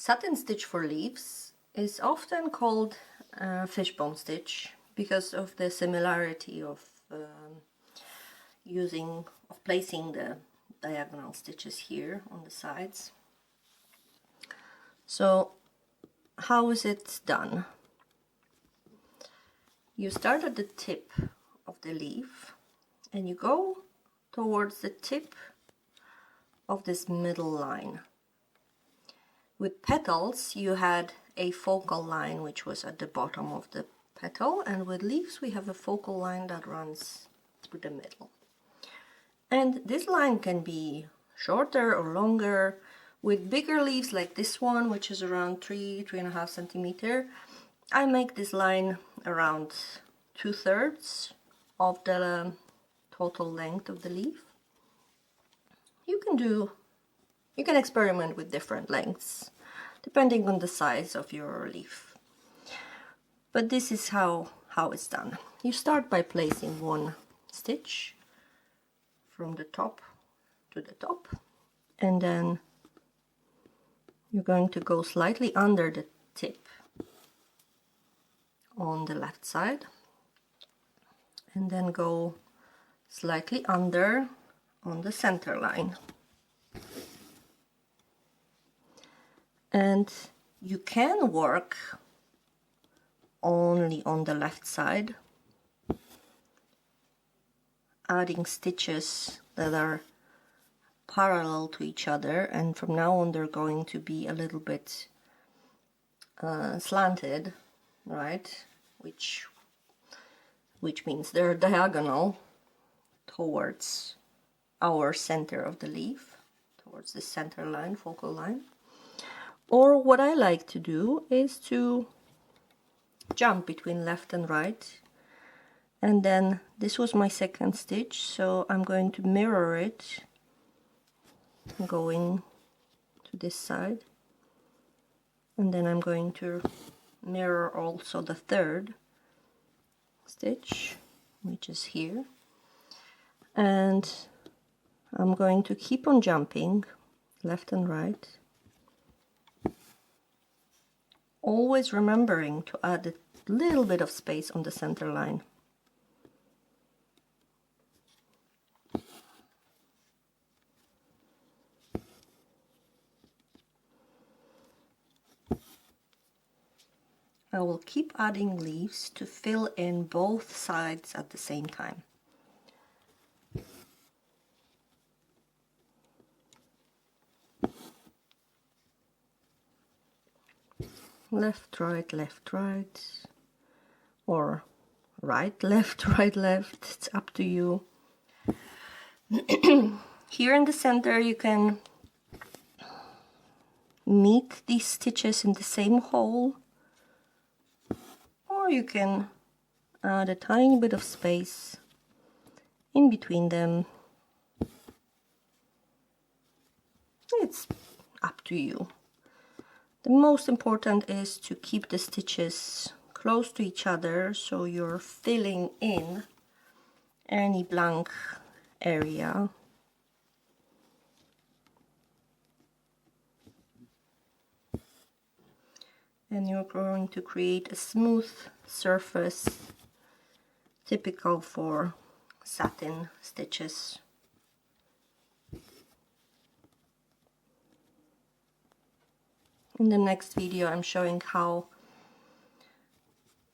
Satin stitch for leaves is often called fishbone stitch because of the similarity of placing the diagonal stitches here on the sides. So how is it done? You start at the tip of the leaf and you go towards the tip of this middle line. With petals you had a focal line which was at the bottom of the petal, and with leaves we have a focal line that runs through the middle. And this line can be shorter or longer. With bigger leaves like this one, which is around 3.5 centimeter, I make this line around 2/3 of the total length of the leaf. You can experiment with different lengths depending on the size of your leaf. But this is how it's done. You start by placing one stitch from the top to the top, and then you're going to go slightly under the tip on the left side, and then go slightly under on the center line. And you can work only on the left side, adding stitches that are parallel to each other, and from now on they're going to be a little bit slanted, right? Which means they're diagonal towards our center of the leaf, towards the center line, focal line. Or what I like to do is to jump between left and right, and then this was my second stitch, so I'm going to mirror it going to this side, and then I'm going to mirror also the third stitch, which is here, and I'm going to keep on jumping left and right, always remembering to add a little bit of space on the center line. I will keep adding leaves to fill in both sides at the same time. Left, right, or right, left, it's up to you. Here in the center you can meet these stitches in the same hole, or you can add a tiny bit of space in between them. It's up to you. The most important is to keep the stitches close to each other, so you're filling in any blank area. And you're going to create a smooth surface typical for satin stitches. In the next video I'm showing how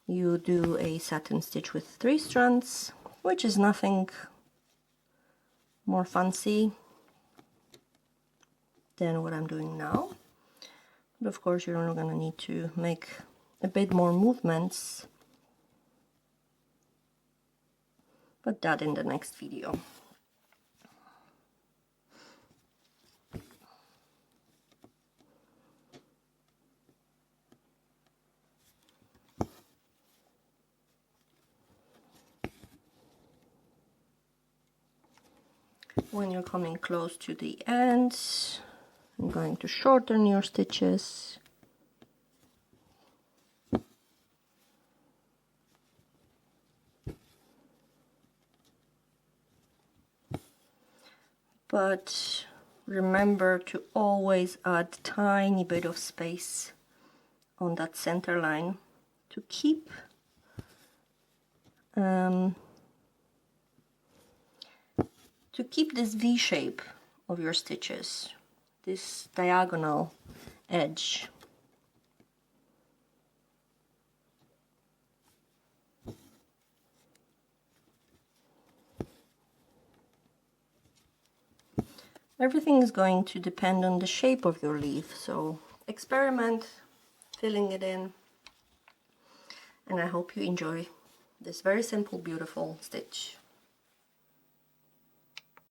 you do a satin stitch with 3 strands, which is nothing more fancy than what I'm doing now. But of course you're going to need to make a bit more movements, but that in the next video. When you're coming close to the ends, I'm going to shorten your stitches. But remember to always add a tiny bit of space on that center line to keep this V shape of your stitches, this diagonal edge. Everything is going to depend on the shape of your leaf, so experiment filling it in, and I hope you enjoy this very simple, beautiful stitch.